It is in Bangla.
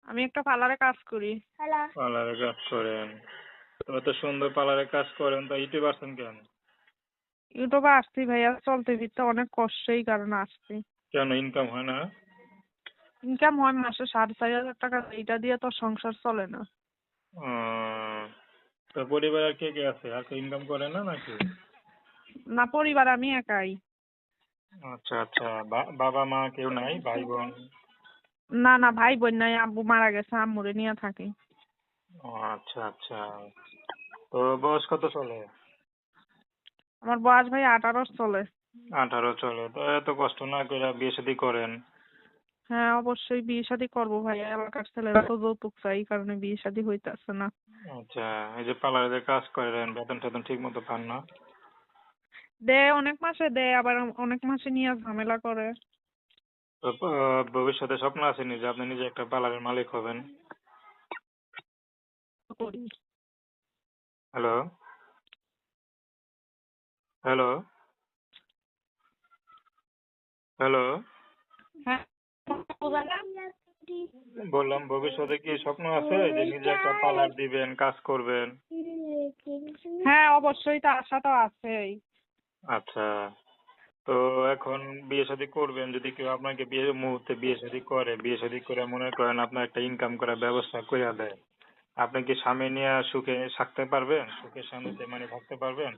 আমি একটা পার্লারে কাজ করি। পার্লারে কাজ করেন? তো এত সুন্দর পার্লারে কাজ করেন, তো ইউটিউবে আসছেন কেন? ইউটিউবে আসছি ভাইয়া, চলতে ফিরতে অনেক কষ্ট, এই কারণে আসছি। কেন ইনকাম হয় না? ইনকাম হয় মাসে 4,500 টাকা, এইটা দিয়ে তো সংসার চলে না। তো পরিবার আর কে কে আছে? আর কেউ ইনকাম করে না নাকি? না, পরিবার আমি একাই। আচ্ছা আচ্ছা, বাবা মা কেউ নাই, ভাই বোন? না না, ভাই বোন নাই, আব্বু মারা গেছে, আম্মুরে নিয়ে থাকি। ও আচ্ছা আচ্ছা। তো বয়স কত চলে? আমার বয়স ভাই 18 চলে। 18 চলে? তো এত কষ্ট না করে বিয়ে শাদী করেন। হ্যাঁ, অবশ্যই বিয়ে শাদী করবো ভাইয়া, এলাকার ছেলেরা তো যৌতুক চাই, এই কারণে বিয়ে শাদী হইতাছে না। আচ্ছা, এই যে পার্লারে যে কাজ করেন, বেতন টেতন ঠিক মতো পান না? দেয়, অনেক মাসে দেয়, আবার অনেক মাসে নিয়ে ঝামেলা করে। তো ভবিষ্যতে স্বপ্ন আছে যে আপনি নিজে একটা পার্লারের মালিক হবেন? করি। Hello hello hello. হ্যাঁ, বললাম ভবিষ্যতে কি স্বপ্ন আছে যে নিজে একটা পার্লার দিবেন, কাজ করবেন? হ্যাঁ অবশ্যই, তো আশা তো আছেই। আচ্ছা। তো এখন বিয়ে শাদী করবেন, যদি কেউ আপনাকে বিয়ের মুহূর্তে বিয়ে শাদী করে মনে করেন আপনার একটা ইনকাম করার ব্যবস্থা করে দেয়, আপনি কি স্বামী নিয়ে সুখে থাকতে পারবেন? সুখে শান্তিতে মানে থাকতে পারবেন?